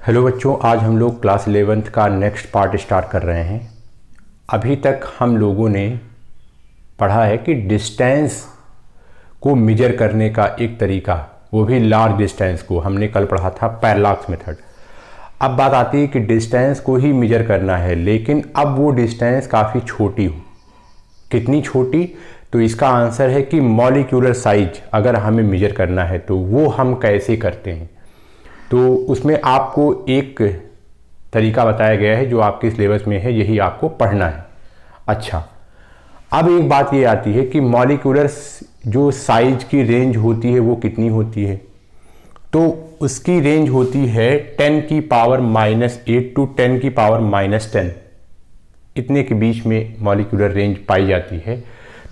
Hello बच्चों, आज हम लोग क्लास 11th का नेक्स्ट पार्ट स्टार्ट कर रहे हैं। अभी तक हम लोगों ने पढ़ा है कि डिस्टेंस को मेजर करने का एक तरीका, वो भी लार्ज डिस्टेंस को, हमने कल पढ़ा था पैरालॉक्स मेथड। अब बात आती है कि डिस्टेंस को ही मेजर करना है, लेकिन अब वो डिस्टेंस काफ़ी छोटी हो। कितनी छोटी? तो इसका आंसर है कि मॉलिक्यूलर साइज अगर हमें मेजर करना है तो वो हम कैसे करते हैं। तो उसमें आपको एक तरीका बताया गया है जो आपके सिलेबस में है, यही आपको पढ़ना है। अच्छा, अब एक बात ये आती है कि मॉलिक्यूलर जो साइज की रेंज होती है वो कितनी होती है। तो उसकी रेंज होती है 10 की पावर -8 टू 10 की पावर -10, इतने के बीच में मॉलिक्यूलर रेंज पाई जाती है।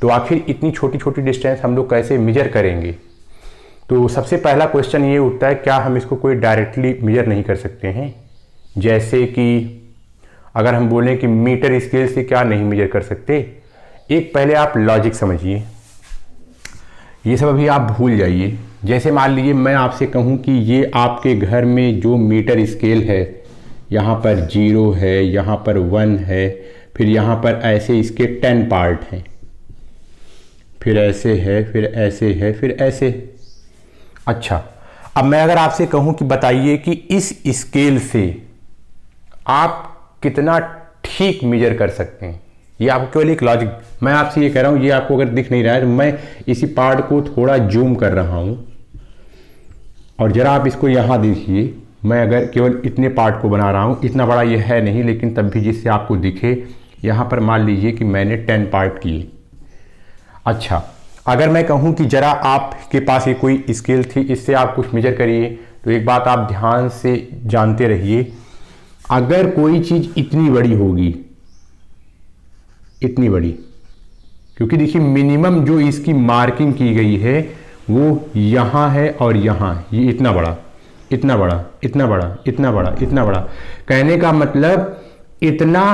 तो आखिर इतनी छोटी छोटी डिस्टेंस हम लोग कैसे मेजर करेंगे? तो सबसे पहला क्वेश्चन ये उठता है, क्या हम इसको कोई डायरेक्टली मेजर नहीं कर सकते हैं? जैसे कि अगर हम बोलें कि मीटर स्केल से क्या नहीं मेजर कर सकते। एक पहले आप लॉजिक समझिए, ये सब अभी आप भूल जाइए। जैसे मान लीजिए मैं आपसे कहूँ कि ये आपके घर में जो मीटर स्केल है, यहाँ पर 0 है, यहाँ पर 1 है, फिर यहाँ पर ऐसे इसके 10 पार्ट हैं, फिर ऐसे है, फिर ऐसे है, फिर ऐसे। अच्छा, अब मैं अगर आपसे कहूं कि बताइए कि इस स्केल से आप कितना ठीक मेजर कर सकते हैं, ये आपको केवल एक लॉजिक, मैं आपसे ये कह रहा हूं, ये आपको अगर दिख नहीं रहा है तो मैं इसी पार्ट को थोड़ा जूम कर रहा हूं और जरा आप इसको यहां देखिए। मैं अगर केवल इतने पार्ट को बना रहा हूं, इतना बड़ा ये है नहीं, लेकिन तब भी जिससे आपको दिखे, यहां पर मान लीजिए कि मैंने 10 पार्ट किए। अच्छा, अगर मैं कहूं कि जरा आपके पास ये कोई स्केल थी, इससे आप कुछ मेजर करिए, तो एक बात आप ध्यान से जानते रहिए, अगर कोई चीज इतनी बड़ी होगी, इतनी बड़ी, क्योंकि देखिए मिनिमम जो इसकी मार्किंग की गई है वो यहां है और यहां, ये इतना बड़ा, इतना बड़ा, इतना बड़ा, इतना बड़ा, इतना बड़ा, कहने का मतलब इतना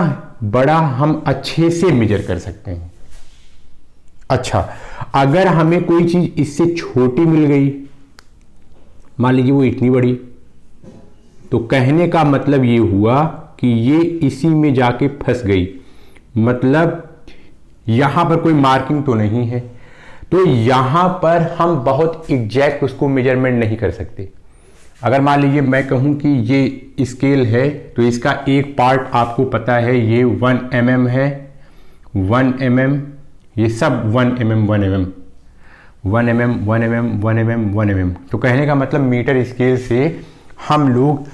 बड़ा हम अच्छे से मेजर कर सकते हैं। अच्छा, अगर हमें कोई चीज इससे छोटी मिल गई, मान लीजिए वो इतनी बड़ी, तो कहने का मतलब ये हुआ कि ये इसी में जाके फंस गई, मतलब यहां पर कोई मार्किंग तो नहीं है, तो यहां पर हम बहुत एग्जैक्ट उसको मेजरमेंट नहीं कर सकते। अगर मान लीजिए मैं कहूं कि ये स्केल है, तो इसका एक पार्ट आपको पता है ये 1 mm है, 1 mm, ये सब 1 mm, 1 mm, 1 mm, 1 mm, 1 mm, 1 mm। तो कहने का मतलब मीटर स्केल से हम लोग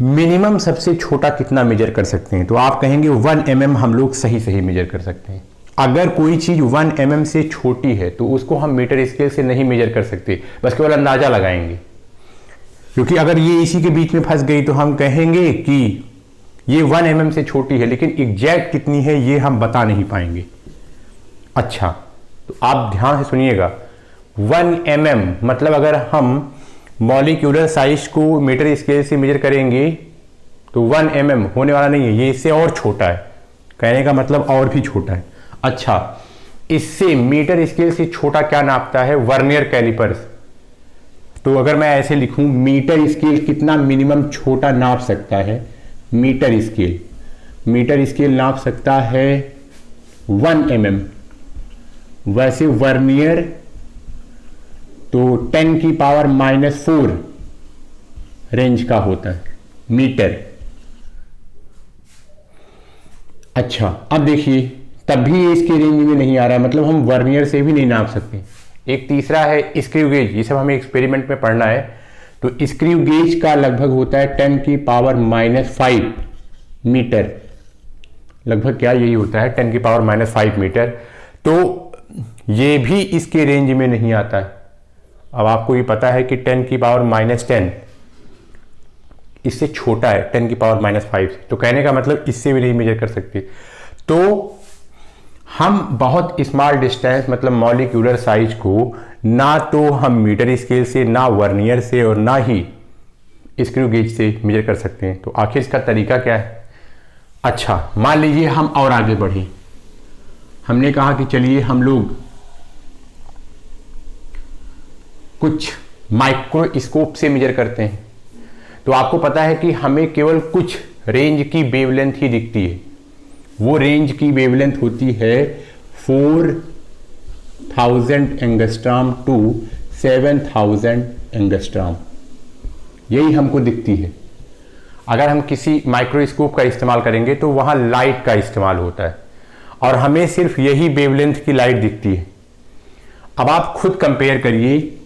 मिनिमम सबसे छोटा कितना मेजर कर सकते हैं। तो आप कहेंगे 1 mm हम लोग सही मेजर कर सकते हैं। अगर कोई चीज 1 mm से छोटी है तो उसको हम मीटर स्केल से नहीं मेजर कर सकते, बस केवल अंदाजा लगाएंगे, क्योंकि अगर ये इसी के बीच में फंस गई तो हम कहेंगे कि ये 1 mm से छोटी है, लेकिन एग्जैक्ट कितनी है ये हम बता नहीं पाएंगे। अच्छा, तो आप ध्यान से सुनिएगा, 1 mm मतलब अगर हम मॉलिक्यूलर साइज को मीटर स्केल से मेजर करेंगे तो 1 mm होने वाला नहीं है, ये इससे और छोटा है, कहने का मतलब और भी छोटा है। अच्छा, इससे मीटर स्केल से छोटा क्या नापता है? Vernier callipers. तो अगर मैं ऐसे लिखूं, मीटर स्केल कितना मिनिमम छोटा नाप सकता है? मीटर स्केल नाप सकता है 1 mm। वैसे वर्नियर तो 10 की पावर -4 रेंज का होता है मीटर। अच्छा, अब देखिए तब भी ये इसके रेंज में नहीं आ रहा है, मतलब हम वर्नियर से भी नहीं नाप सकते। एक तीसरा है स्क्रू गेज, ये सब हमें एक्सपेरिमेंट में पढ़ना है। तो स्क्रू गेज का लगभग होता है 10 की पावर -5 मीटर, लगभग क्या यही होता है 10 की पावर -5 मीटर। तो ये भी इसके रेंज में नहीं आता है। अब आपको ये पता है कि 10 की पावर -10 इससे छोटा है 10 की पावर -5 से, तो कहने का मतलब इससे भी नहीं मेजर कर सकते। तो हम बहुत स्मॉल डिस्टेंस मतलब मॉलिक्यूलर साइज को ना तो हम मीटर स्केल से, ना वर्नियर से और ना ही स्क्रू गेज से मेजर कर सकते हैं। तो आखिर इसका तरीका क्या है? अच्छा, मान लीजिए हम और आगे बढ़े, हमने कहा कि चलिए हम लोग कुछ माइक्रोस्कोप से मेजर करते हैं। तो आपको पता है कि हमें केवल कुछ रेंज की वेवलेंथ ही दिखती है। वो रेंज की वेवलेंथ होती है 4000 एंगस्ट्रॉम टू 7000 एंगस्ट्रॉम, यही हमको दिखती है। अगर हम किसी माइक्रोस्कोप का इस्तेमाल करेंगे तो वहाँ लाइट का इस्तेमाल होता है और हमें सिर्फ यही वेवलेंथ की लाइट दिखती है। अब आप खुद कंपेयर करिए,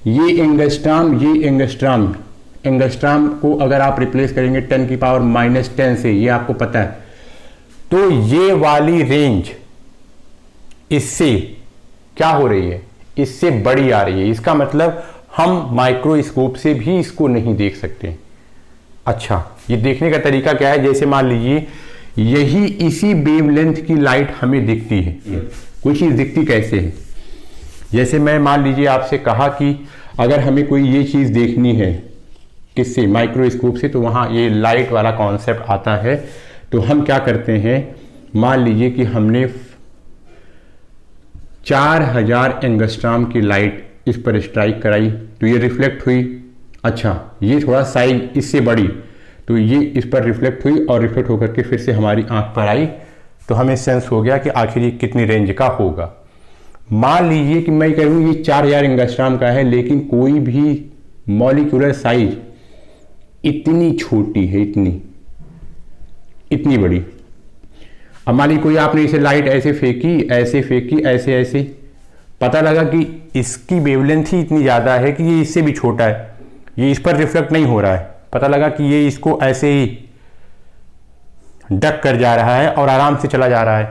ये एंगस्ट्रॉम, ये एंगस्ट्रॉम, एंगस्ट्रॉम को अगर आप रिप्लेस करेंगे 10⁻⁻10 से, ये आपको पता है, तो ये वाली रेंज इससे क्या हो रही है, इससे बड़ी आ रही है। इसका मतलब हम माइक्रोस्कोप से भी इसको नहीं देख सकते। अच्छा, ये देखने का तरीका क्या है, जैसे मान लीजिए यही इसी वेवलेंथ की लाइट हमें दिखती है। कोई चीज़ दिखती कैसे है, जैसे मैं मान लीजिए आपसे कहा कि अगर हमें कोई ये चीज़ देखनी है किससे, माइक्रोस्कोप से, तो वहाँ ये लाइट वाला कॉन्सेप्ट आता है। तो हम क्या करते हैं, मान लीजिए कि हमने 4000 एंगस्ट्रॉम की लाइट इस पर स्ट्राइक कराई तो ये रिफ्लेक्ट हुई। अच्छा, ये थोड़ा साइज इससे बड़ी, तो ये इस पर रिफ्लेक्ट हुई और रिफ्लेक्ट होकर के फिर से हमारी आंख पर आई, तो हमें सेंस हो गया कि आखिर ये कितनी रेंज का होगा। मान लीजिए कि मैं कह रहा हूँ ये 4000 एंगस्ट्रॉम का है, लेकिन कोई भी मॉलिक्यूलर साइज इतनी छोटी है, इतनी बड़ी। अब मान लीजिए कोई आपने इसे लाइट ऐसे फेंकी, ऐसे फेंकी, ऐसे ऐसे, पता लगा कि इसकी वेवलेंथ ही इतनी ज़्यादा है कि ये इससे भी छोटा है, ये इस पर रिफ्लेक्ट नहीं हो रहा है। पता लगा कि ये इसको ऐसे ही डक कर जा रहा है और आराम से चला जा रहा है।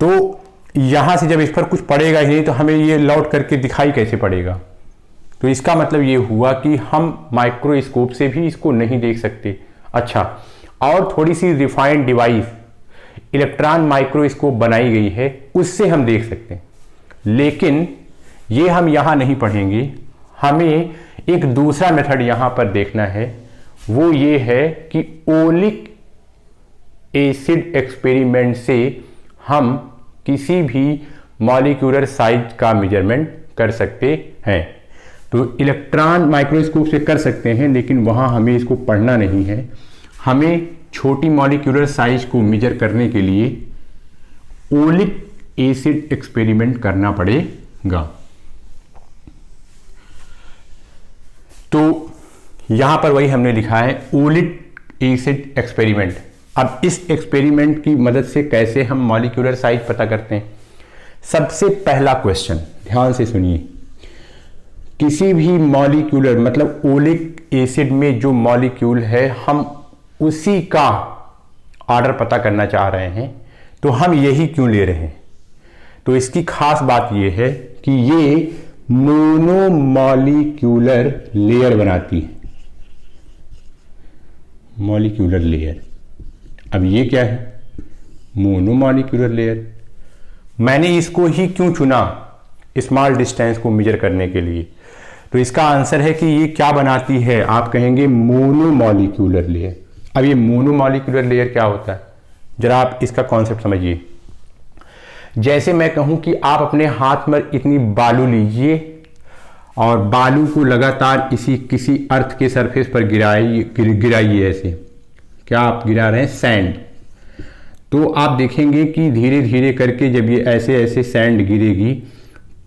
तो यहाँ से जब इस पर कुछ पड़ेगा ही नहीं तो हमें ये लौट करके दिखाई कैसे पड़ेगा। तो इसका मतलब ये हुआ कि हम माइक्रोस्कोप से भी इसको नहीं देख सकते। अच्छा, और थोड़ी सी रिफाइंड डिवाइस इलेक्ट्रॉन माइक्रोस्कोप बनाई गई है, उससे हम देख सकते हैं, लेकिन ये हम यहाँ नहीं पढ़ेंगे। हमें एक दूसरा मेथड यहाँ पर देखना है, वो ये है कि ओलिक एसिड एक्सपेरिमेंट से हम किसी भी मॉलिक्यूलर साइज का मेजरमेंट कर सकते हैं। तो इलेक्ट्रॉन माइक्रोस्कोप से कर सकते हैं, लेकिन वहाँ हमें इसको पढ़ना नहीं है। हमें छोटी मॉलिक्यूलर साइज को मेजर करने के लिए ओलिक एसिड एक्सपेरिमेंट करना पड़ेगा। तो यहां पर वही हमने लिखा है, ओलिक एसिड एक्सपेरिमेंट। अब इस एक्सपेरिमेंट की मदद से कैसे हम मॉलिक्यूलर साइज पता करते हैं। सबसे पहला क्वेश्चन ध्यान से सुनिए, किसी भी मॉलिक्यूलर मतलब ओलिक एसिड में जो मॉलिक्यूल है, हम उसी का ऑर्डर पता करना चाह रहे हैं, तो हम यही क्यों ले रहे हैं। तो इसकी खास बात यह है कि ये मोनोमॉलिक्यूलर लेयर बनाती है, मॉलिक्यूलर लेयर। अब ये क्या है, मोनोमॉलिक्यूलर लेयर। मैंने इसको ही क्यों चुना स्मॉल डिस्टेंस को मेजर करने के लिए, तो इसका आंसर है कि ये क्या बनाती है, आप कहेंगे मोनोमॉलिक्यूलर लेयर। अब ये मोनोमॉलिक्यूलर लेयर क्या होता है, जरा आप इसका कॉन्सेप्ट समझिए। जैसे मैं कहूं कि आप अपने हाथ में इतनी बालू लीजिए और बालू को लगातार किसी अर्थ के सरफेस पर गिराइए ऐसे। क्या आप गिरा रहे हैं, सैंड। तो आप देखेंगे कि धीरे धीरे करके जब ये ऐसे ऐसे सैंड गिरेगी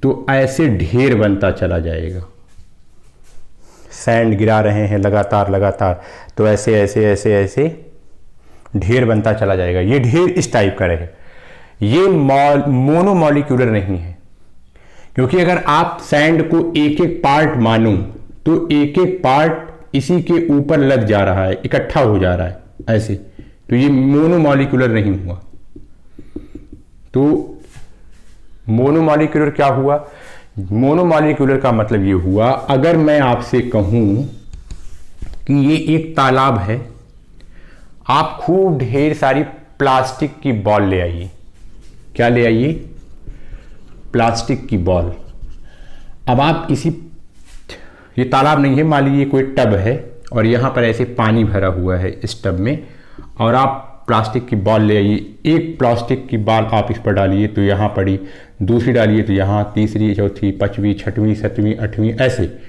तो ऐसे ढेर बनता चला जाएगा। सैंड गिरा रहे हैं लगातार, तो ऐसे ऐसे ऐसे ऐसे ढेर बनता चला जाएगा। ये ढेर इस टाइप का रहे, ये मोनोमॉलिक्यूलर नहीं है। क्योंकि अगर आप सैंड को एक एक पार्ट मानो तो एक एक पार्ट इसी के ऊपर लग जा रहा है, इकट्ठा हो जा रहा है ऐसे, तो ये मोनोमॉलिक्यूलर नहीं हुआ। तो मोनोमॉलिक्यूलर क्या हुआ, मोनोमॉलिक्यूलर का मतलब ये हुआ, अगर मैं आपसे कहूं कि ये एक तालाब है, आप खूब ढेर सारी प्लास्टिक की बॉल ले आइए। क्या ले आइए, प्लास्टिक की बॉल। अब आप ये तालाब नहीं है, मान लीजिए कोई टब है और यहां पर ऐसे पानी भरा हुआ है इस टब में, और आप प्लास्टिक की बॉल ले आइए। एक प्लास्टिक की बॉल आप इस पर डालिए तो यहाँ पड़ी, दूसरी डालिए तो यहाँ, तीसरी, चौथी, पांचवी, छठवीं, सातवीं, आठवीं, ऐसे।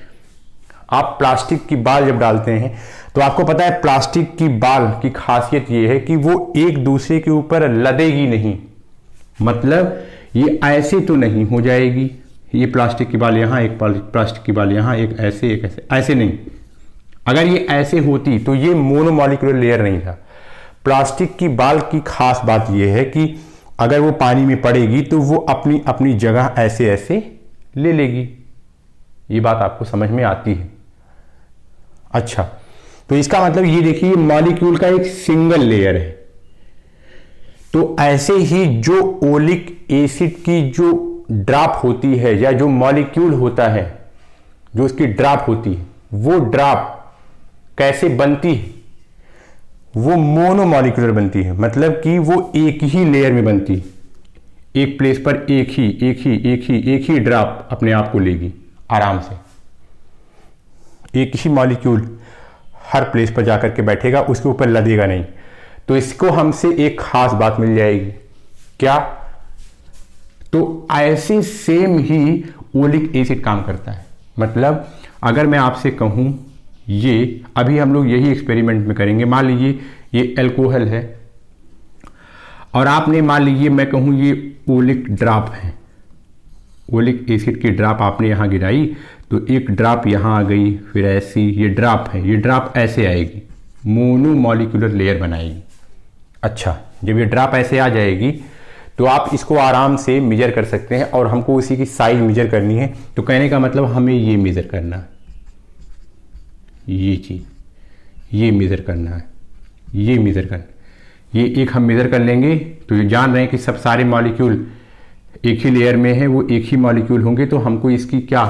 आप प्लास्टिक की बाल जब डालते हैं तो आपको पता है प्लास्टिक की बाल की खासियत ये है कि वो एक दूसरे के ऊपर लदेगी नहीं। मतलब ये ऐसे तो नहीं हो जाएगी, ये प्लास्टिक की बाल यहाँ, एक प्लास्टिक की बाल यहाँ, एक ऐसे एक ऐसे, ऐसे नहीं। अगर ये ऐसे होती तो ये मोनोमॉलिक्यूलर लेयर नहीं था। प्लास्टिक की बाल की खास बात ये है कि अगर वो पानी में पड़ेगी तो वो अपनी अपनी जगह ऐसे ऐसे ले लेगी। ये बात आपको समझ में आती है? अच्छा, तो इसका मतलब ये देखिए मॉलिक्यूल का एक सिंगल लेयर है। तो ऐसे ही जो ओलिक एसिड की जो ड्रॉप होती है या जो मॉलिक्यूल होता है, जो उसकी ड्रॉप होती है, वो ड्रॉप कैसे बनती है? वो मोनोमॉलिक्यूलर बनती है। मतलब कि वो एक ही लेयर में बनती है, एक प्लेस पर एक ही ड्रॉप अपने आप को लेगी आराम से। एक ही मॉलिक्यूल हर प्लेस पर जाकर के बैठेगा, उसके ऊपर लदेगा नहीं। तो इसको हमसे एक खास बात मिल जाएगी, क्या? तो ऐसे सेम ही ओलिक एसिड काम करता है। मतलब अगर मैं आपसे कहूं, ये अभी हम लोग यही एक्सपेरिमेंट में करेंगे। मान लीजिए ये अल्कोहल है और आपने मान लीजिए मैं कहूं ये ओलिक ड्रॉप है, ओलिक एसिड की ड्रॉप आपने यहाँ गिराई तो एक ड्रॉप यहाँ आ गई, फिर ऐसी ये ड्रॉप है, ये ड्रॉप ऐसे आएगी, मोनोमॉलिक्यूलर लेयर बनाएगी। अच्छा, जब ये ड्रॉप ऐसे आ जाएगी तो आप इसको आराम से मेजर कर सकते हैं और हमको उसी की साइज मेजर करनी है। तो कहने का मतलब हमें ये मेजर करना है, ये चीज़, ये मेजर करना है, ये मेजर करना, ये एक हम मेजर कर लेंगे। तो ये जान रहे हैं कि सब सारे मॉलिक्यूल एक ही लेयर में है, वो एक ही मॉलिक्यूल होंगे। तो हमको इसकी क्या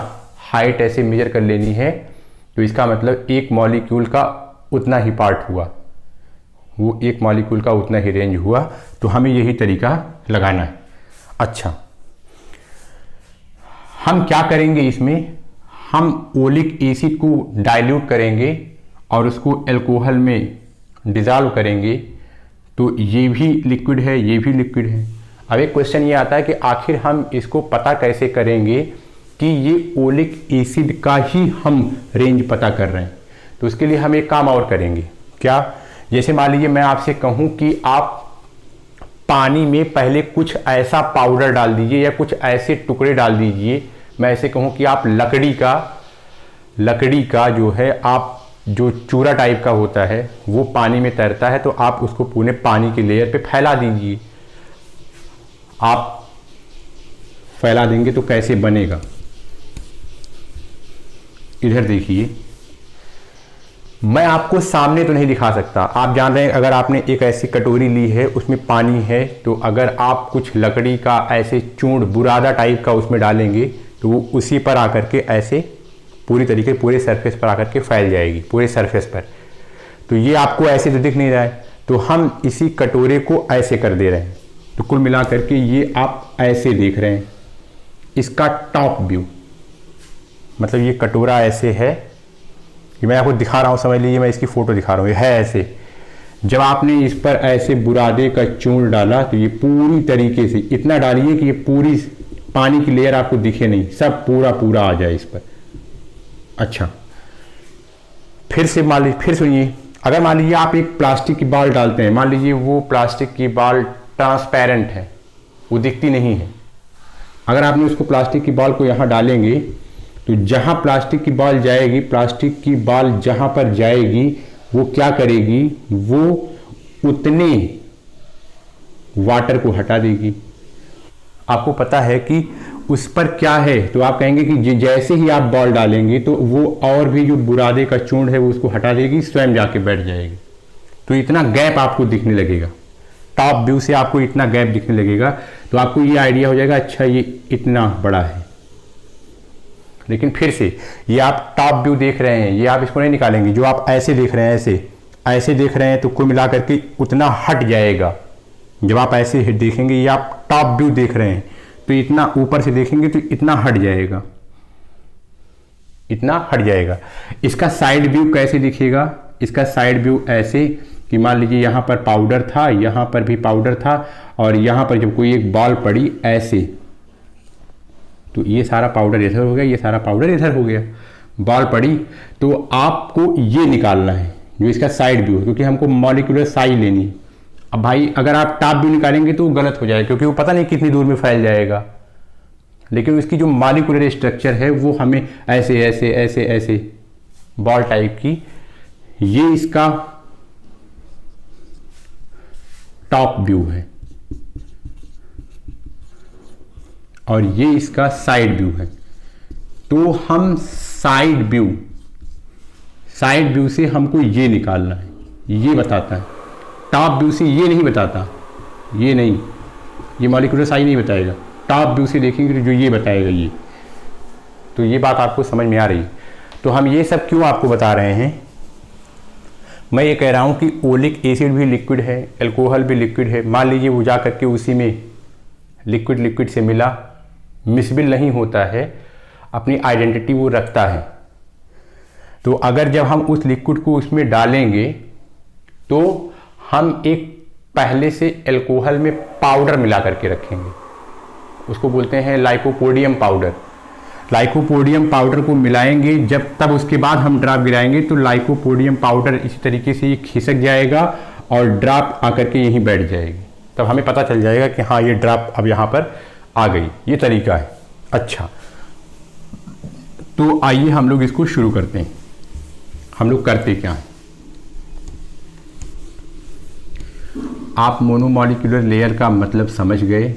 हाइट ऐसे मेजर कर लेनी है। तो इसका मतलब एक मॉलिक्यूल का उतना ही पार्ट हुआ, वो एक मॉलिक्यूल का उतना ही रेंज हुआ। तो हमें यही तरीका लगाना है। अच्छा, हम क्या करेंगे इसमें? हम ओलिक एसिड को डाइल्यूट करेंगे और उसको अल्कोहल में डिज़ोल्व करेंगे। तो ये भी लिक्विड है, ये भी लिक्विड है। अब एक क्वेश्चन ये आता है कि आखिर हम इसको पता कैसे करेंगे कि ये ओलिक एसिड का ही हम रेंज पता कर रहे हैं। तो उसके लिए हम एक काम और करेंगे। क्या? जैसे मान लीजिए मैं आपसे कहूं कि आप पानी में पहले कुछ ऐसा पाउडर डाल दीजिए या कुछ ऐसे टुकड़े डाल दीजिए। मैं ऐसे कहूं कि आप लकड़ी का जो है, आप जो चूरा टाइप का होता है वो पानी में तैरता है, तो आप उसको पूरे पानी की लेयर पे फैला दीजिए। आप फैला देंगे तो कैसे बनेगा? इधर देखिए, मैं आपको सामने तो नहीं दिखा सकता। आप जान रहे हैं अगर आपने एक ऐसी कटोरी ली है, उसमें पानी है, तो अगर आप कुछ लकड़ी का ऐसे चूर्ण बुरादा टाइप का उसमें डालेंगे तो वो उसी पर आकर के ऐसे पूरी तरीके पूरे सरफेस पर आकर के फैल जाएगी, पूरे सरफेस पर। तो ये आपको ऐसे तो दिख नहीं रहा है, तो हम इसी कटोरे को ऐसे कर दे रहे हैं। तो कुल मिला करके ये आप ऐसे देख रहे हैं, इसका टॉप व्यू। मतलब ये कटोरा ऐसे है, ये मैं आपको दिखा रहा हूँ, समझ लीजिए मैं इसकी फ़ोटो दिखा रहा हूँ, ये है ऐसे। जब आपने इस पर ऐसे बुरादे का चूर्ण डाला तो ये पूरी तरीके से इतना डालिए कि ये पूरी पानी की लेयर आपको दिखे नहीं, सब पूरा आ जाए इस पर। अच्छा, फिर से मान लीजिए, फिर सुनिए, अगर मान लीजिए आप एक प्लास्टिक की बाल डालते हैं, मान लीजिए वो प्लास्टिक की बाल ट्रांसपेरेंट है, वो दिखती नहीं है। अगर आपने उसको प्लास्टिक की बाल को यहाँ डालेंगे तो जहाँ प्लास्टिक की बाल जाएगी, प्लास्टिक की बाल जहाँ पर जाएगी वो क्या करेगी? वो उतने वाटर को हटा देगी। आपको पता है कि उस पर क्या है, तो आप कहेंगे कि जैसे ही आप बॉल डालेंगे तो वो और भी जो बुरादे का चूर्ण है वो उसको हटा देगी, स्वयं जाके बैठ जाएगी। तो इतना गैप आपको दिखने लगेगा, टॉप व्यू से आपको इतना गैप दिखने लगेगा। तो आपको ये आइडिया हो जाएगा, अच्छा ये इतना बड़ा है। लेकिन फिर से ये आप टॉप व्यू देख रहे हैं, ये आप इसको नहीं निकालेंगे। जो आप ऐसे देख रहे हैं, ऐसे देख रहे हैं, तो कुल मिला करके उतना हट जाएगा। जब आप ऐसे देखेंगे, ये आप टॉप व्यू देख रहे हैं, तो इतना ऊपर से देखेंगे तो इतना हट जाएगा, इतना हट जाएगा। इसका साइड व्यू कैसे दिखेगा? इसका साइड व्यू ऐसे कि मान लीजिए यहाँ पर पाउडर था, यहाँ पर भी पाउडर था, और यहाँ पर जब कोई एक बॉल पड़ी ऐसे, तो ये सारा पाउडर इधर हो गया, ये सारा पाउडर इधर हो गया। बॉल पड़ी, तो आपको ये निकालना है जो इसका साइड व्यू है, क्योंकि हमको मॉलिक्यूलर साइज लेनी है। अब भाई अगर आप टॉप व्यू निकालेंगे तो वो गलत हो जाएगा, क्योंकि वो पता नहीं कितनी दूर में फैल जाएगा, लेकिन उसकी जो मॉलिक्यूलर स्ट्रक्चर है वो हमें ऐसे ऐसे ऐसे ऐसे बॉल टाइप की, ये इसका टॉप व्यू है और ये इसका साइड व्यू है। तो हम साइड व्यू से हमको ये निकालना है, ये बताता है। टॉप व्यू से ये नहीं बताता, ये नहीं, ये मॉलिक्यूलर साइज नहीं बताएगा। टॉप व्यू से देखेंगे तो जो ये बताएगा ये। तो ये बात आपको समझ में आ रही। तो हम ये सब क्यों आपको बता रहे हैं? मैं ये कह रहा हूँ कि ओलिक एसिड भी लिक्विड है, अल्कोहल भी लिक्विड है। मान लीजिए वो जा करके उसी में लिक्विड से मिला, मिसबिल नहीं होता है, अपनी आइडेंटिटी वो रखता है। तो अगर जब हम उस लिक्विड को उसमें डालेंगे तो हम एक पहले से अल्कोहल में पाउडर मिला करके रखेंगे, उसको बोलते हैं लाइकोपोडियम पाउडर। लाइकोपोडियम पाउडर को मिलाएंगे जब, तब उसके बाद हम ड्रॉप गिराएंगे तो लाइकोपोडियम पाउडर इसी तरीके से ये खिसक जाएगा और ड्रॉप आकर के यहीं बैठ जाएगी। तब हमें पता चल जाएगा कि हाँ ये ड्रॉप अब यहाँ पर आ गई। ये तरीका है। अच्छा, तो आइए हम लोग इसको शुरू करते हैं। हम लोग करते क्या हैं? आप मोनोमॉलिक्यूलर लेयर का मतलब समझ गए।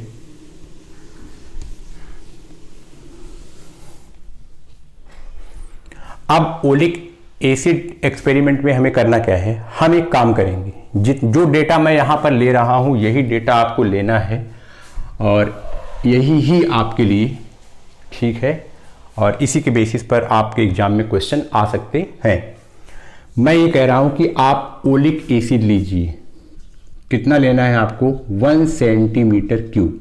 अब ओलिक एसिड एक्सपेरिमेंट में हमें करना क्या है? हम एक काम करेंगे, जो डेटा मैं यहां पर ले रहा हूं यही डेटा आपको लेना है और यही ही आपके लिए ठीक है, और इसी के बेसिस पर आपके एग्जाम में क्वेश्चन आ सकते हैं। मैं ये कह रहा हूं कि आप ओलिक एसिड लीजिए। कितना लेना है आपको? 1 सेंटीमीटर क्यूब।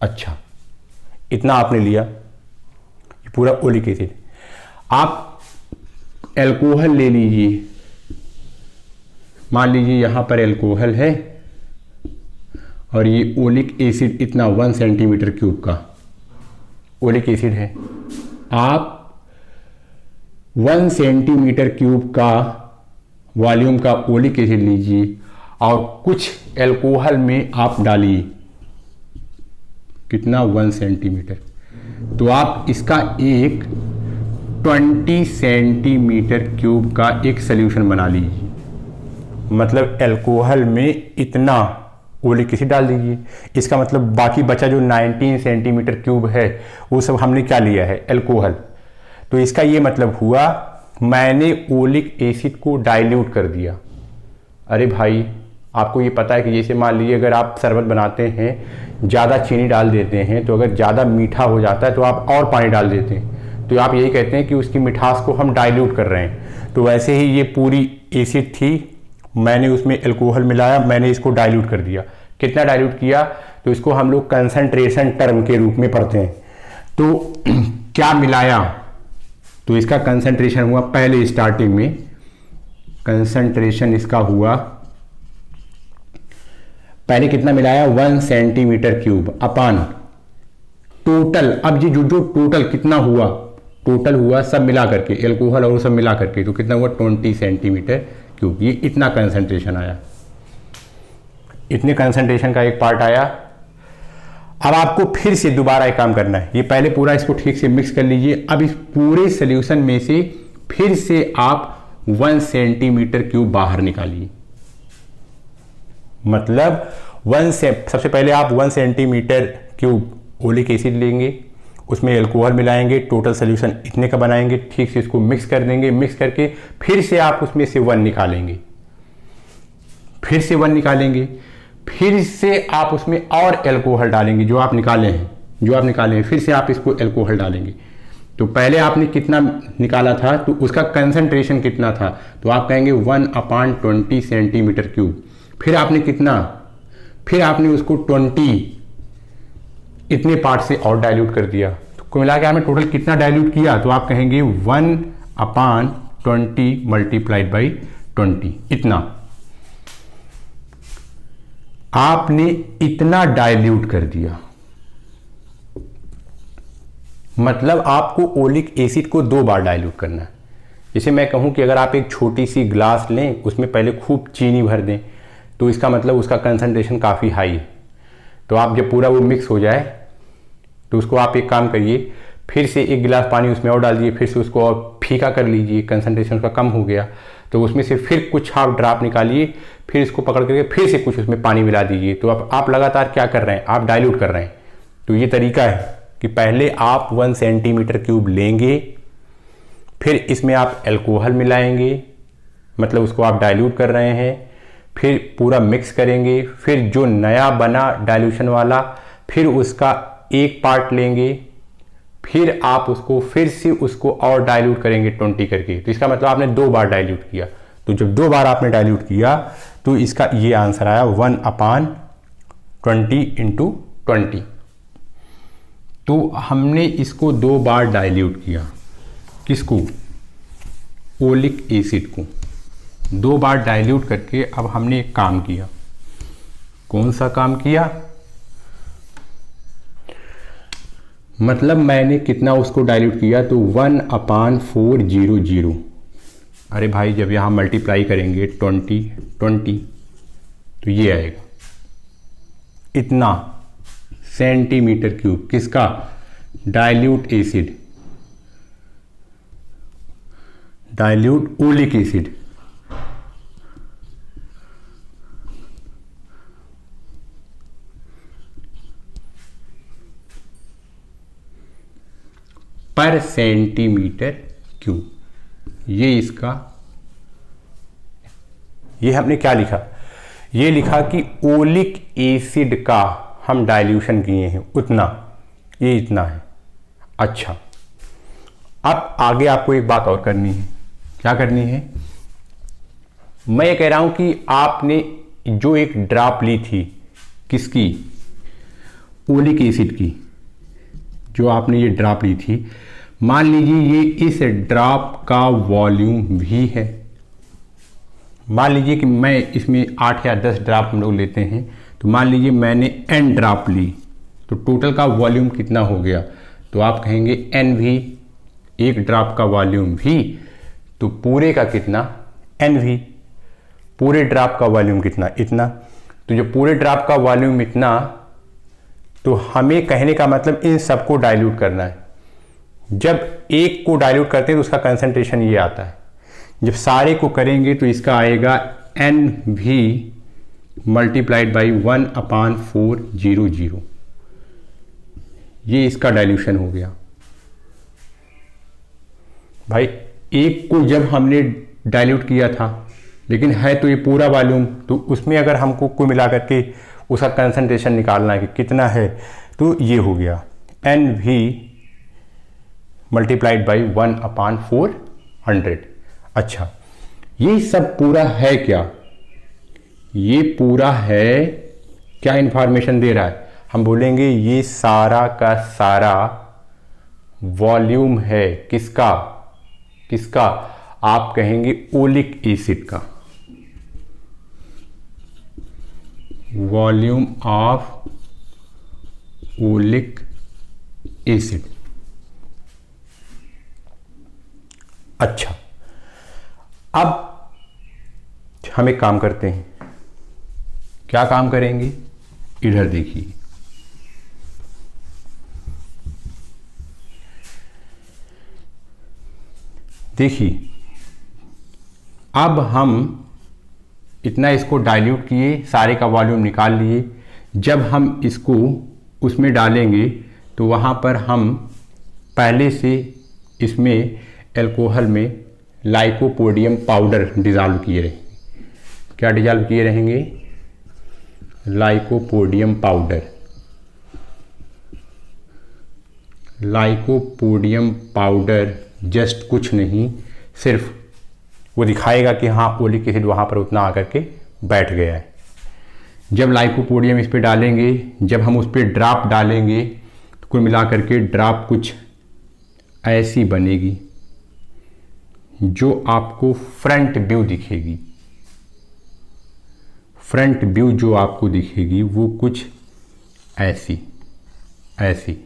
अच्छा, इतना आपने लिया, ये पूरा ओलिक एसिड। आप अल्कोहल ले लीजिए। मान लीजिए यहां पर अल्कोहल है और ये ओलिक एसिड इतना 1 सेंटीमीटर क्यूब का ओलिक एसिड है। आप 1 सेंटीमीटर क्यूब का वॉल्यूम का ओलिक एसिड लीजिए और कुछ अल्कोहल में आप डालिए। कितना? 1 सेंटीमीटर। तो आप इसका एक 20 सेंटीमीटर क्यूब का एक सॉल्यूशन बना लीजिए। मतलब अल्कोहल में इतना ओलिक एसिड डाल दीजिए। इसका मतलब बाकी बचा जो 19 सेंटीमीटर क्यूब है वो सब हमने क्या लिया है? अल्कोहल। तो इसका ये मतलब हुआ मैंने ओलिक एसिड को डाइल्यूट कर दिया। अरे भाई, आपको ये पता है कि जैसे मान लीजिए अगर आप शरबत बनाते हैं, ज़्यादा चीनी डाल देते हैं तो अगर ज़्यादा मीठा हो जाता है तो आप और पानी डाल देते हैं, तो आप यही कहते हैं कि उसकी मिठास को हम डाइल्यूट कर रहे हैं। तो वैसे ही ये पूरी एसिड थी, मैंने उसमें अल्कोहल मिलाया, मैंने इसको डाइल्यूट कर दिया। कितना डाइल्यूट किया? तो इसको हम लोग कंसंट्रेशन टर्म के रूप में पढ़ते हैं। तो क्या मिलाया? तो इसका कंसंट्रेशन हुआ, पहले स्टार्टिंग में कंसंट्रेशन इसका हुआ, पहले कितना मिलाया? 1 सेंटीमीटर क्यूब अपान टोटल। अब ये जो टोटल कितना हुआ? टोटल हुआ सब मिला करके, अल्कोहल और सब मिला करके, तो कितना हुआ? 20 सेंटीमीटर क्यूब। ये इतना कंसंट्रेशन आया, इतने कंसंट्रेशन का एक पार्ट आया। अब आपको फिर से दोबारा एक काम करना है। ये पहले पूरा इसको ठीक से मिक्स कर लीजिए। अब इस पूरे सॉल्यूशन में से फिर से आप 1 सेंटीमीटर क्यूब बाहर निकालिए। मतलब सबसे पहले आप 1 सेंटीमीटर क्यूब ओलिक एसिड लेंगे, उसमें अल्कोहल मिलाएंगे, टोटल सॉल्यूशन इतने का बनाएंगे, ठीक से इसको मिक्स कर देंगे। मिक्स करके फिर से आप उसमें से 1 निकालेंगे, फिर से 1 निकालेंगे, फिर से आप उसमें और अल्कोहल डालेंगे जो आप निकाले हैं, फिर से आप इसको अल्कोहल डालेंगे। तो पहले आपने कितना निकाला था तो उसका कंसंट्रेशन कितना था? तो आप कहेंगे 1/20 सेंटीमीटर क्यूब। फिर आपने कितना? फिर आपने उसको 20 इतने पार्ट से और डाइल्यूट कर दिया। तो कुल मिला के आपने टोटल कितना डाइल्यूट किया? तो आप कहेंगे 1/20 मल्टीप्लाइड बाई 20। इतना आपने इतना डाइल्यूट कर दिया। मतलब आपको ओलिक एसिड को 2 बार डाइल्यूट करना है। जैसे मैं कहूँ कि अगर आप एक छोटी सी ग्लास लें, उसमें पहले खूब चीनी भर दें, तो इसका मतलब उसका कंसंट्रेशन काफ़ी हाई है। तो आप जब पूरा वो मिक्स हो जाए तो उसको आप एक काम करिए, फिर से 1 गिलास पानी उसमें और डाल दीजिए, फिर से उसको और फीका कर लीजिए, कंसंट्रेशन उसका कम हो गया तो उसमें से फिर कुछ हाफ ड्राप निकालिए, फिर इसको पकड़ करके फिर से कुछ उसमें पानी मिला दीजिए। तो अब आप लगातार क्या कर रहे हैं, आप डाइल्यूट कर रहे हैं। तो ये तरीका है कि पहले आप 1 सेंटीमीटर क्यूब लेंगे, फिर इसमें आप अल्कोहल मिलाएंगे, मतलब उसको आप डाइल्यूट कर रहे हैं, फिर पूरा मिक्स करेंगे, फिर जो नया बना डाइल्यूशन वाला फिर उसका 1 पार्ट लेंगे, फिर आप उसको फिर से उसको और डाइल्यूट करेंगे 20 करके। तो इसका मतलब आपने 2 बार डाइल्यूट किया। तो जब 2 बार आपने डाइल्यूट किया तो इसका ये आंसर आया 1/20 × 20। तो हमने इसको 2 बार डाइल्यूट किया, किसको, ओलिक एसिड को 2 बार डाइल्यूट करके। अब हमने एक काम किया, कौन सा काम किया, मतलब मैंने कितना उसको डाइल्यूट किया, तो 1/400। अरे भाई जब यहाँ मल्टीप्लाई करेंगे 20 तो ये आएगा इतना सेंटीमीटर क्यूब, किसका, dilute acid, dilute oleic acid. पर सेंटीमीटर क्यूब। ये इसका, ये हमने क्या लिखा, ये लिखा कि ओलिक एसिड का हम डाइल्यूशन किए हैं उतना, ये इतना है। अच्छा, अब आगे आपको एक बात और करनी है। क्या करनी है, मैं ये कह रहा हूं कि आपने जो एक ड्रॉप ली थी, किसकी, ओलिक एसिड की, जो आपने ये ड्रॉप ली थी, मान लीजिए ये इस ड्रॉप का वॉल्यूम भी है। मान लीजिए कि मैं इसमें 8 या 10 ड्रॉप हम लोग लेते हैं, तो मान लीजिए मैंने n ड्रॉप ली, तो टोटल का वॉल्यूम कितना हो गया, तो आप कहेंगे n भी, एक ड्रॉप का वॉल्यूम भी, तो पूरे का कितना, n भी, पूरे ड्रॉप का वॉल्यूम कितना, इतना। तो जो पूरे ड्रॉप का वॉल्यूम इतना, तो हमें कहने का मतलब इन सबको डाइल्यूट करना है। जब एक को डाइल्यूट करते हैं तो उसका कंसंट्रेशन ये आता है, जब सारे को करेंगे तो इसका आएगा NV मल्टीप्लाइड बाई 1/400। ये इसका डाइल्यूशन हो गया। भाई एक को जब हमने डाइल्यूट किया था, लेकिन है तो ये पूरा वॉल्यूम, तो उसमें अगर हमको कुल मिला करके उसका कंसंट्रेशन निकालना है कि कितना है, तो ये हो गया NV मल्टीप्लाइड बाई 1/400। अच्छा, ये सब पूरा है क्या, ये पूरा है, क्या इंफॉर्मेशन दे रहा है, हम बोलेंगे ये सारा का सारा वॉल्यूम है, किसका, किसका, आप कहेंगे ओलिक एसिड का, वॉल्यूम ऑफ ओलिक एसिड। अच्छा, अब हम एक काम करते हैं, क्या काम करेंगे, इधर देखिए, देखिए अब हम इतना इसको डाइल्यूट किए, सारे का वॉल्यूम निकाल लिए। जब हम इसको उसमें डालेंगे तो वहाँ पर हम पहले से इसमें अल्कोहल में लाइकोपोडियम पाउडर डिज़ोल्व किए रहेंगे। क्या डिज़ोल्व किए रहेंगे, lycopodium powder. Lycopodium powder just कुछ नहीं, सिर्फ वो दिखाएगा कि हाँ ओलिक एसिड वहाँ पर उतना आकर के बैठ गया है। जब लाइकोपोडियम इस पर डालेंगे, जब हम उस पर ड्रॉप डालेंगे, तो कुल मिला करके ड्रॉप कुछ ऐसी बनेगी जो आपको फ्रंट व्यू दिखेगी। फ्रंट व्यू जो आपको दिखेगी वो कुछ ऐसी ऐसी।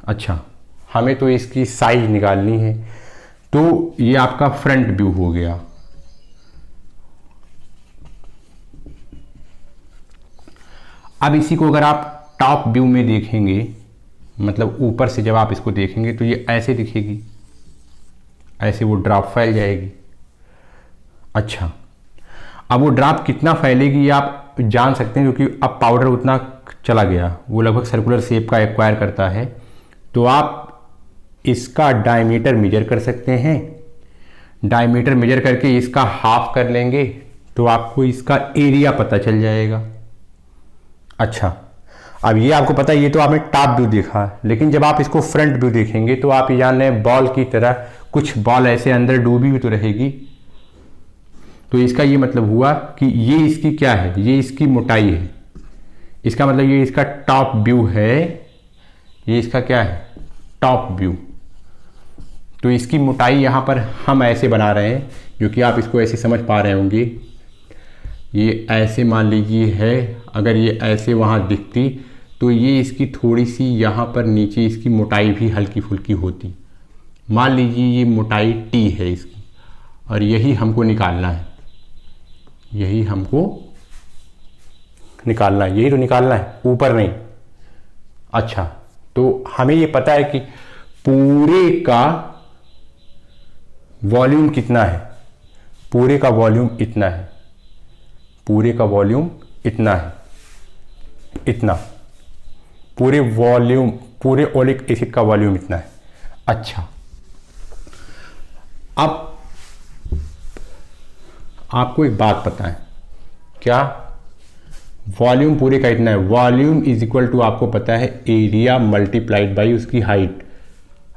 अच्छा, हमें तो इसकी साइज निकालनी है। तो ये आपका फ्रंट व्यू हो गया। अब इसी को अगर आप टॉप व्यू में देखेंगे, मतलब ऊपर से जब आप इसको देखेंगे तो ये ऐसे दिखेगी, ऐसे वो ड्रॉप फैल जाएगी। अच्छा, अब वो ड्रॉप कितना फैलेगी ये आप जान सकते हैं, क्योंकि अब पाउडर उतना चला गया, वो लगभग सर्कुलर शेप का एक्वायर करता है। तो आप इसका डायमीटर मेजर कर सकते हैं। डायमीटर मेजर करके इसका हाफ कर लेंगे तो आपको इसका एरिया पता चल जाएगा। अच्छा, अब ये आपको पता है, ये तो आपने टॉप व्यू देखा, लेकिन जब आप इसको फ्रंट व्यू देखेंगे तो आप ये जान रहे हैं बॉल की तरह कुछ बॉल ऐसे अंदर डूबी हुई तो रहेगी। तो इसका ये मतलब हुआ कि ये इसकी क्या है, ये इसकी मोटाई है। इसका मतलब ये इसका टॉप व्यू है, ये इसका क्या है, टॉप व्यू। तो इसकी मोटाई यहाँ पर हम ऐसे बना रहे हैं, जो कि आप इसको ऐसे समझ पा रहे होंगे। ये ऐसे मान लीजिए है, अगर ये ऐसे वहाँ दिखती तो ये इसकी थोड़ी सी यहाँ पर नीचे इसकी मोटाई भी हल्की फुल्की होती। मान लीजिए ये मोटाई टी है इसकी, और यही हमको निकालना है, यही हमको निकालना है, यही तो निकालना है, ऊपर नहीं। अच्छा, तो हमें ये पता है कि पूरे का वॉल्यूम कितना है, पूरे का वॉल्यूम इतना है, पूरे का वॉल्यूम इतना है, इतना पूरे वॉल्यूम, पूरे ओलिक एसिड का वॉल्यूम इतना है। अच्छा, अब आपको एक बात पता है क्या, वॉल्यूम पूरे का इतना है। वॉल्यूम इज इक्वल टू आपको पता है एरिया मल्टीप्लाइड बाई उसकी हाइट।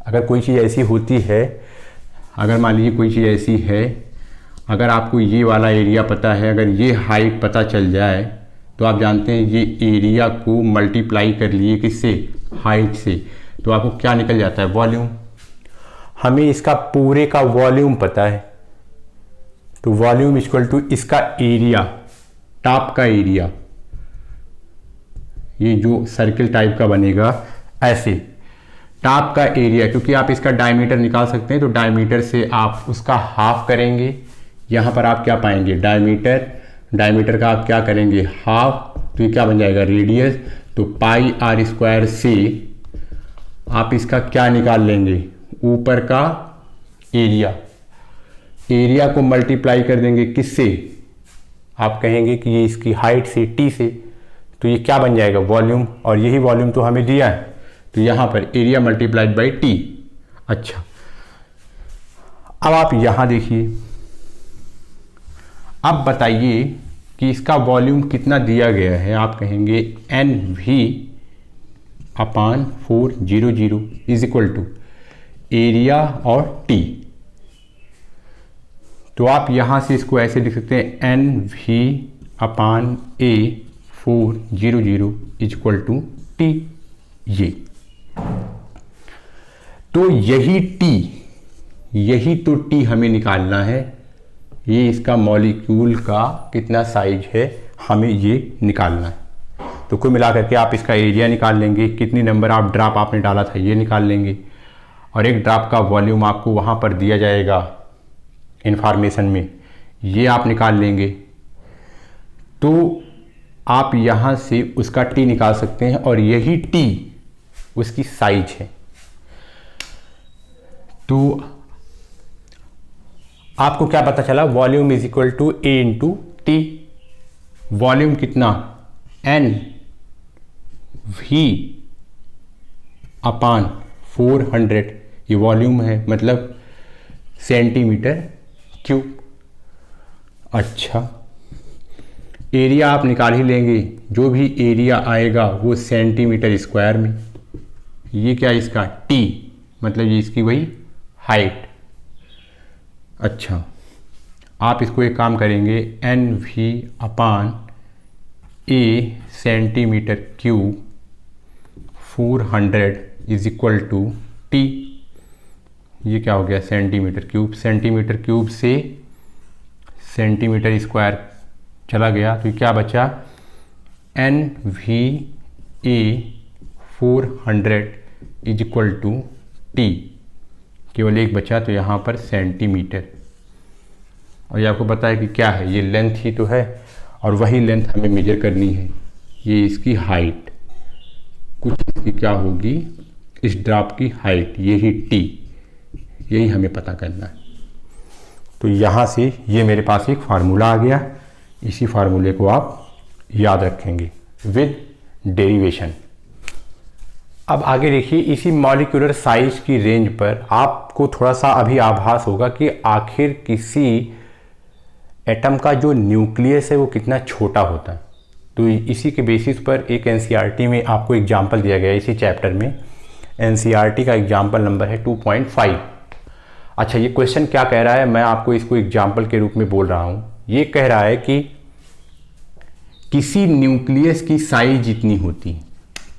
अगर कोई चीज़ ऐसी होती है, अगर मान लीजिए कोई चीज़ ऐसी है, अगर आपको ये वाला एरिया पता है, अगर ये हाइट पता चल जाए तो आप जानते हैं ये एरिया को मल्टीप्लाई कर लिए किससे, हाइट से, तो आपको क्या निकल जाता है, वॉल्यूम। हमें इसका पूरे का वॉल्यूम पता है, तो वॉल्यूम इक्वल टू इसका एरिया, टॉप का एरिया, ये जो सर्किल टाइप का बनेगा ऐसे, टॉप का एरिया, क्योंकि आप इसका डायमीटर निकाल सकते हैं, तो डायमीटर से आप उसका हाफ करेंगे। यहाँ पर आप क्या पाएंगे, डायमीटर, डायमीटर का आप क्या करेंगे, हाफ, तो ये क्या बन जाएगा, रेडियस। तो पाई आर स्क्वायर से आप इसका क्या निकाल लेंगे, ऊपर का एरिया, एरिया को मल्टीप्लाई कर देंगे किससे, आप कहेंगे कि ये इसकी हाइट से, टी से, तो ये क्या बन जाएगा, वॉल्यूम। और यही वॉल्यूम तो हमें दिया है, तो यहाँ पर एरिया मल्टीप्लाइड बाई टी। अच्छा, अब आप यहाँ देखिए, अब बताइए कि इसका वॉल्यूम कितना दिया गया है। आप कहेंगे N V upon 400 is equal to area और टी। तो आप यहाँ से इसको ऐसे लिख सकते हैं, N V upon A 400 is equal to T. ये तो यही टी, यही तो टी हमें निकालना है। ये इसका मॉलिक्यूल का कितना साइज है, हमें ये निकालना है। तो कुल मिलाकर के आप इसका एरिया निकाल लेंगे, कितनी नंबर आप ड्रॉप आपने डाला था ये निकाल लेंगे, और एक ड्रॉप का वॉल्यूम आपको वहाँ पर दिया जाएगा इंफॉर्मेशन में, ये आप निकाल लेंगे। तो आप यहाँ से उसका टी निकाल सकते हैं, और यही टी उसकी साइज है। तो आपको क्या पता चला, volume is equal to A into T. Volume कितना, एन वी अपान 400, ये वॉल्यूम है, मतलब सेंटीमीटर क्यूब। अच्छा, एरिया आप निकाल ही लेंगे, जो भी एरिया आएगा वो सेंटीमीटर स्क्वायर में। ये क्या, इसका टी, मतलब ये इसकी वही हाइट। अच्छा, आप इसको एक काम करेंगे, N V upon A centimetre cube 400 is equal to T. ये क्या हो गया, सेंटीमीटर क्यूब, सेंटीमीटर क्यूब से सेंटीमीटर स्क्वायर चला गया, तो क्या बचा, N V A 400 is equal to T, केवल एक बचा तो यहाँ पर सेंटीमीटर। और ये आपको पता है कि क्या है, ये लेंथ ही तो है और वही लेंथ हमें मेजर करनी है। ये इसकी हाइट, कुछ इसकी क्या होगी, इस ड्रॉप की हाइट, यही टी, यही हमें पता करना है। तो यहाँ से ये मेरे पास एक फार्मूला आ गया, इसी फार्मूले को आप याद रखेंगे विद डेरिवेशन। अब आगे देखिए, इसी मॉलिक्यूलर साइज की रेंज पर आपको थोड़ा सा अभी आभास होगा कि आखिर किसी एटम का जो न्यूक्लियस है वो कितना छोटा होता है। तो इसी के बेसिस पर एक एनसीईआरटी में आपको एग्जाम्पल दिया गया है, इसी चैप्टर में एनसीईआरटी का एग्जाम्पल नंबर है 2.5। अच्छा, ये क्वेश्चन क्या कह रहा है, मैं आपको इसको एग्जाम्पल के रूप में बोल रहा हूँ। ये कह रहा है कि किसी न्यूक्लियस की साइज जितनी होती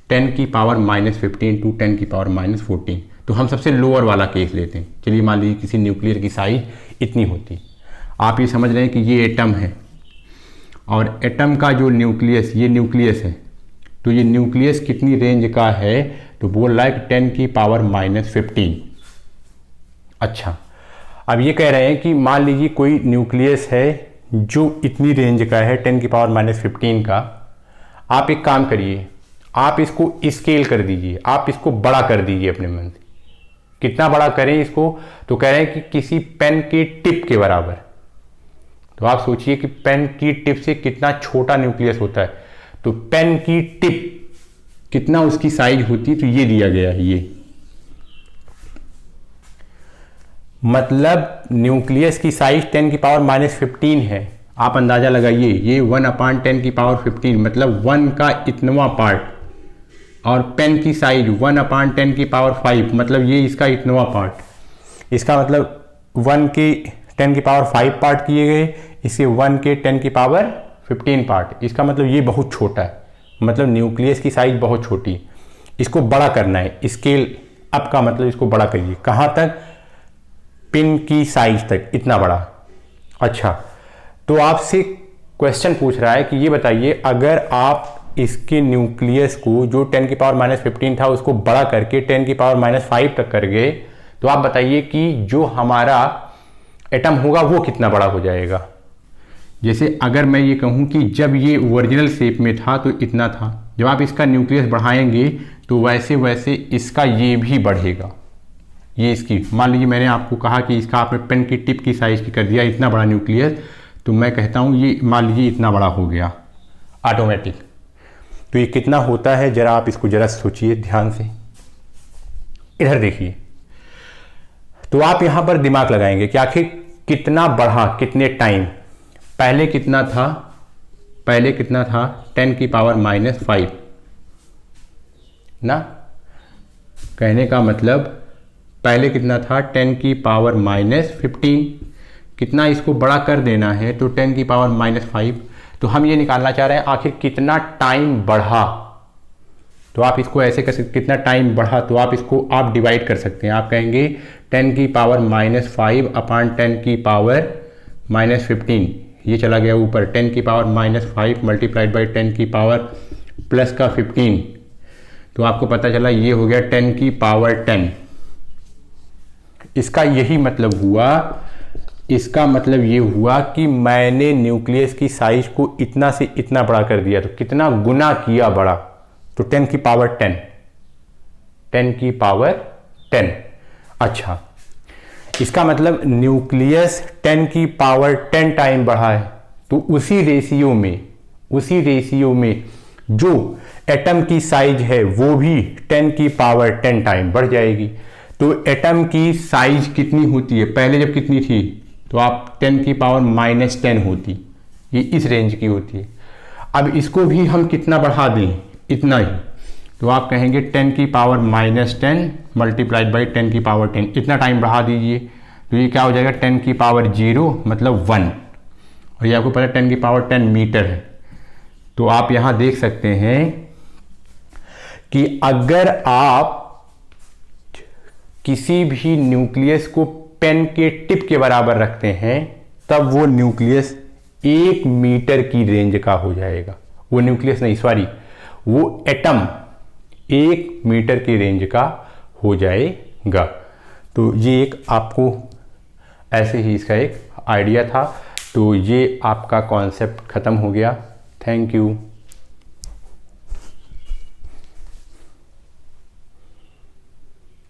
10 की पावर -15 टू 10 की पावर -14। तो हम सबसे लोअर वाला केस लेते हैं। चलिए मान लीजिए किसी न्यूक्लियर की साइज इतनी होती। आप ये समझ रहे हैं कि ये एटम है और एटम का जो न्यूक्लियस, ये न्यूक्लियस है, तो ये न्यूक्लियस कितनी रेंज का है, तो बोल रहा है कि 10 की पावर -15। अच्छा, अब ये कह रहे हैं कि मान लीजिए कोई न्यूक्लियस है जो इतनी रेंज का है 10 की पावर -15 का। आप एक काम करिए, आप इसको स्केल कर दीजिए, आप इसको बड़ा कर दीजिए अपने मन से। कितना बड़ा करें इसको, तो कह रहे हैं कि किसी पेन की टिप के बराबर। तो आप सोचिए कि पेन की टिप से कितना छोटा न्यूक्लियस होता है, तो पेन की टिप कितना उसकी साइज होती है, तो ये दिया गया है। ये मतलब न्यूक्लियस की साइज 10 की पावर -15 है। आप अंदाजा लगाइए, ये 1/10 की पावर 15 मतलब 1 का इतनवा पार्ट, और पेन की साइज 1/10 की पावर 5 मतलब ये इसका इतनवा पार्ट। इसका मतलब 1 के 10 की पावर 5 पार्ट किए गए, इसे 1 के 10 की पावर 15 पार्ट। इसका मतलब ये बहुत छोटा है, मतलब न्यूक्लियस की साइज बहुत छोटी। इसको बड़ा करना है, स्केल अप का मतलब इसको बड़ा करिए। कहाँ तक, पिन की साइज तक, इतना बड़ा। अच्छा, तो आपसे क्वेश्चन पूछ रहा है कि ये बताइए, अगर आप इसके न्यूक्लियस को जो 10 की पावर -15 था उसको बड़ा करके 10 की पावर -5 तक कर गए, तो आप बताइए कि जो हमारा एटम होगा वो कितना बड़ा हो जाएगा। जैसे अगर मैं ये कहूँ कि जब ये ओरिजिनल शेप में था तो इतना था, जब आप इसका न्यूक्लियस बढ़ाएंगे तो वैसे वैसे इसका ये भी बढ़ेगा। ये इसकी, मान लीजिए मैंने आपको कहा कि इसका आपने पेन की टिप की साइज की कर दिया इतना बड़ा न्यूक्लियस, तो मैं कहता हूँ ये मान लीजिए इतना बड़ा हो गया ऑटोमेटिक। तो ये कितना होता है, जरा आप इसको जरा सोचिए ध्यान से। इधर देखिए, तो आप यहां पर दिमाग लगाएंगे कि आखिर कितना बढ़ा, कितने टाइम। पहले कितना था, पहले कितना था 10 की पावर -5 ना। कहने का मतलब पहले कितना था 10 की पावर -15, कितना इसको बड़ा कर देना है तो 10 की पावर -5। तो हम ये निकालना चाह रहे हैं आखिर कितना टाइम बढ़ा। तो आप इसको ऐसे कर सकते, कितना टाइम बढ़ा, तो आप इसको आप डिवाइड कर सकते हैं। आप कहेंगे 10 की पावर -5 अपान 10 की पावर -15, ये चला गया ऊपर, 10 की पावर -5 मल्टीप्लाइड बाई 10 की पावर प्लस का 15, तो आपको पता चला ये हो गया 10 की पावर 10। इसका यही मतलब हुआ, इसका मतलब ये हुआ कि मैंने न्यूक्लियस की साइज को इतना से इतना बड़ा कर दिया। तो कितना गुना किया बड़ा, तो 10 की पावर 10, 10 की पावर 10। अच्छा, इसका मतलब न्यूक्लियस 10 की पावर 10 टाइम बढ़ा है, तो उसी रेशियो में जो एटम की साइज है वो भी 10 की पावर 10 टाइम बढ़ जाएगी। तो एटम की साइज कितनी होती है, पहले जब कितनी थी, तो आप 10 की पावर -10 होती, ये इस रेंज की होती है। अब इसको भी हम कितना बढ़ा दें, इतना ही, तो आप कहेंगे 10 की पावर -10 मल्टीप्लाइड बाई 10 की पावर 10, इतना टाइम बढ़ा दीजिए, तो ये क्या हो जाएगा 10 की पावर 0 मतलब 1, और ये आपको पता है 10 की पावर 10 मीटर है। तो आप यहाँ देख सकते हैं कि अगर आप किसी भी न्यूक्लियस को पेन के टिप के बराबर रखते हैं, तब वो न्यूक्लियस 1 मीटर की रेंज का हो जाएगा। वो न्यूक्लियस नहीं, सॉरी, वो एटम 1 मीटर की रेंज का हो जाएगा। जाएगा। तो ये एक आपको ऐसे ही इसका एक आइडिया था। तो ये आपका कॉन्सेप्ट ख़त्म हो गया। Thank you.